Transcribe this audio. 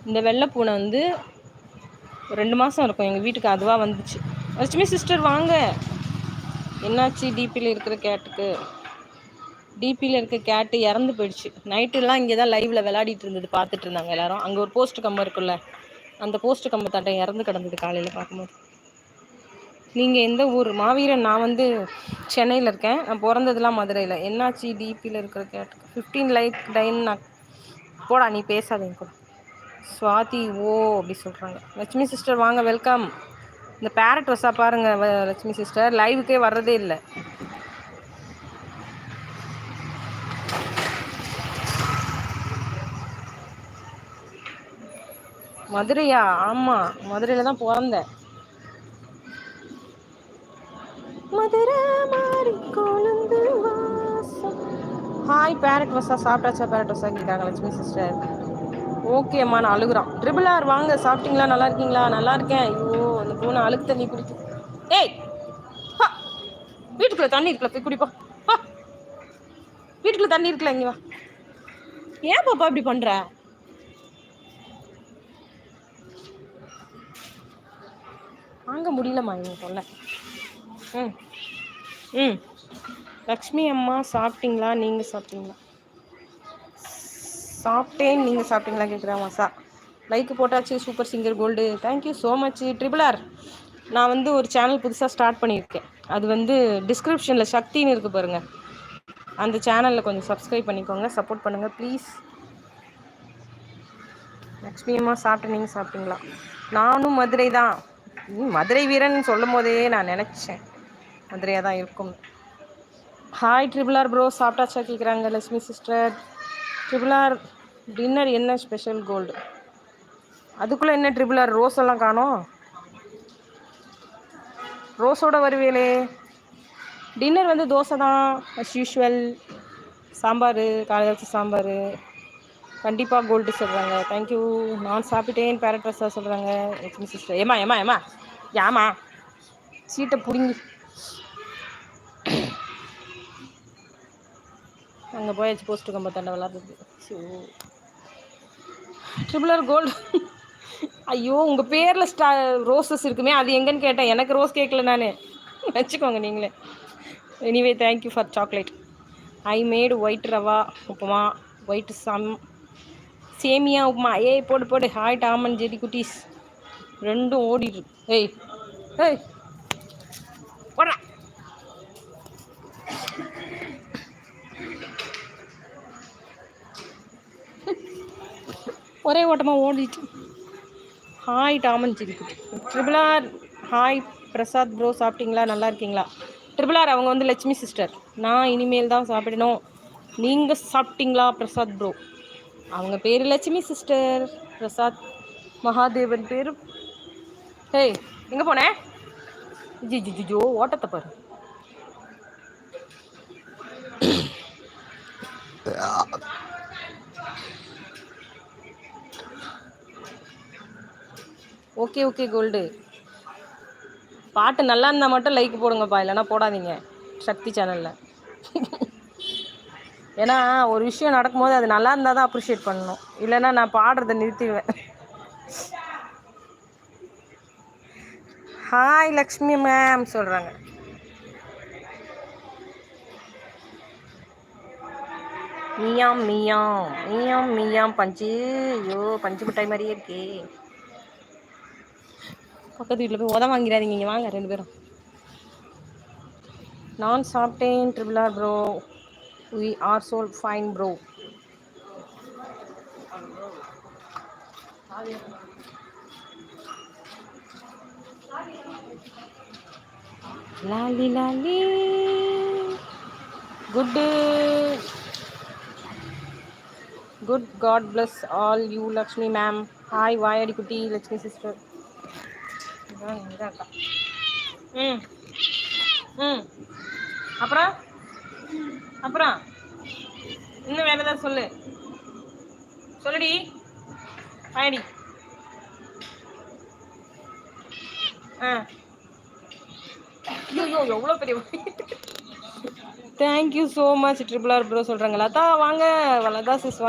இந்த வெள்ளை பூனை வந்து 2 மாதம் இருக்கும் எங்கள் வீட்டுக்கு, அதுவாக வந்துச்சு. லட்சுமி சிஸ்டர் வாங்க. என்னாச்சு டிபியில் இருக்கிற கேட்டுக்கு? டிபியில் இருக்க கேட்டு இறந்து போயிடுச்சு. நைட்டுலாம் இங்கே தான் லைவில் விளையாடிட்டு இருந்தது, பார்த்துட்டு இருந்தாங்க எல்லாரும். அங்கே ஒரு போஸ்ட் கம்பம் இருக்குல்ல, அந்த போஸ்ட் கம்பத்தாட்ட இறந்து கிடந்தது காலையில் பார்க்கும்போது. நீங்கள் எந்த ஊர்? மாவீரன். நான் வந்து சென்னையில் இருக்கேன். நான் பிறந்ததுலாம் மதுரையில். என்னாச்சு டிபியில் இருக்கிற கேட்டுக்கு? 15 லைக் டைன். போடா நீ பேசாதீங்க கூட. சுவாதி ஓ அப்படி சொல்கிறாங்க. லட்சுமி சிஸ்டர் வாங்க, வெல்கம். இந்த பேரட் வசா பாருங்கள் லட்சுமி சிஸ்டர், லைவுக்கே வர்றதே இல்லை. மதுரையா? ஆமாம், மதுரையில் தான் பிறந்தேன். மதுரை மாறி கொழுந்து வாசம். ஹாய் பேரட் வசா, சாப்பிட்டாச்சா? பேரட் வசா கேட்குறாங்க லட்சுமி சிஸ்டர். ஓகே அம்மா, நான் அழுகுறான். ட்ரிபிள் ஆர் வாங்க, சாப்பிட்டீங்களா? நல்லா இருக்கீங்களா? நல்லா இருக்கேன். ஐயோ அந்த பூனை அழுக்கு தண்ணி குடிக்கு. ஏய் வீட்டுக்குள்ள தண்ணி இருக்குல்ல, போய் குடிப்பா. வீட்டுக்குள்ள தண்ணி இருக்குல்ல, இங்கே வா. ஏன் பாப்பா இப்படி பண்ற? வாங்க முடியலம்மா இவங்க சொல்ல. ம் ம் லக்ஷ்மி அம்மா சாப்பிட்டீங்களா? நீங்கள் சாப்பிட்டீங்களா? சாப்பிட்டேன், நீங்கள் சாப்பிட்டீங்களா கேட்குறாமா சார். லைக் போட்டாச்சு. Super singer gold, thank you so much. Triple R, நான் வந்து ஒரு சேனல் புதுசாக ஸ்டார்ட் பண்ணியிருக்கேன். அது வந்து டிஸ்கிரிப்ஷனில் சக்தின்னு இருக்குது பாருங்கள், அந்த சேனலில் கொஞ்சம் சப்ஸ்கிரைப் பண்ணிக்கோங்க, சப்போர்ட் பண்ணுங்கள் ப்ளீஸ். லக்ஷ்மி அம்மா சாப்பிட்டு, நீங்கள் சாப்பிட்டீங்களா? நானும் மதுரை தான். மதுரை வீரன் சொல்லும் போதே நான் நினச்சேன் மதுரையாக தான் இருக்கும். ஹாய் ட்ரிபிள் ஆர் ப்ரோ, சாப்பிட்டாச்சா கேட்குறாங்க Lakshmi sister. Triple R dinner என்ன ஸ்பெஷல் கோல்டு? அதுக்குள்ளே என்ன ட்ரிபிள் ஆர், ரோஸ் எல்லாம் காணோம். ரோஸோட வருவேலே. டின்னர் வந்து தோசை தான் அஸ் யூஷுவல். சாம்பார், காலையில் வச்சு சாம்பார். கண்டிப்பாக கோல்டு சொல்கிறாங்க, தேங்க்யூ. நான் சாப்பிட்டேன் பேரட் ரசா சொல்கிறாங்க லட்சுமி சிஸ்டர். ஏமா ஏமா ஏமா ஏமா சீட்டை பிடுங்கி அங்கே போயாச்சு போஸ்ட்டு கம்ப தண்டை விளாட்றது. So triple R gold. ஐயோ உங்கள் பேரில் ரோஸஸ் இருக்குமே, அது எங்கன்னு கேட்டேன். எனக்கு ரோஸ் கேட்கல, நான் வச்சுக்கோங்க நீங்களே. Anyway thank you for chocolate. I made white rava upma, white semiya upma. ஏய் போடு போடு. ஹாய் டாமன் ஜெடி குட்டீஸ், ரெண்டும் ஓடிடு. ஏய் ஏய் போடுறா. ஒரே ஓட்டமாக ஓடிட்டு. ஹாய் டாமன் ஜெடி குட்டி. Triple R hi Prasad bro, சாப்பிட்டீங்களா? நல்லா இருக்கீங்களா? ட்ரிபிள் ஆர் அவங்க வந்து லட்சுமி சிஸ்டர். நான் இனிமேல் தான் சாப்பிடணும். நீங்கள் சாப்பிட்டீங்களா பிரசாத் ப்ரோ? அவங்க பேர் லட்சுமி சிஸ்டர், பிரசாத் மகாதேவன் பேர். ஹேய் எங்கே போனேன்? ஜி ஜி ஜிஜோ ஓட்டத்தை பாரு. Okay okay gold. பாட்டு நல்லா இருந்தால் மட்டும் லைக் போடுங்கப்பா, இல்லைனா போடாதீங்க சக்தி சேனலில். ஏன்னா ஒரு விஷயம் நடக்கும்போது அது நல்லா இருந்தால் தான் அப்ரிஷியேட் பண்ணணும், இல்லைன்னா நான் பாடுறதை நிறுத்திடுவேன். ஹாய் லக்ஷ்மி மேம் சொல்கிறாங்க. மியாம் மியாம் மியாம் மியாம் பஞ்சு. ஐயோ பஞ்சு மிட்டாய் மாதிரியே இருக்கே. பக்கத்து வீட்டில் போய் உதவ வாங்கிறாதீங்க, இங்கே வாங்க 2 பேரும். நான் சாப்பிட்டேன் triple R bro, we are so fine bro. லாலி லாலி good good God bless all you Lakshmi ma'am. Hi வாயாடி குட்டி லக்ஷ்மி சிஸ்டர். ம் ம் அப்புறம் அப்புறம் இன்னும் வேறு ஏதாவது சொல்லுடி வாயாடி. ஐயோ எவ்வளோ பெரிய. Thank you so much triple R bro சொல்கிறாங்க. லதா வாங்க, லதா சிஸ் வாங்க.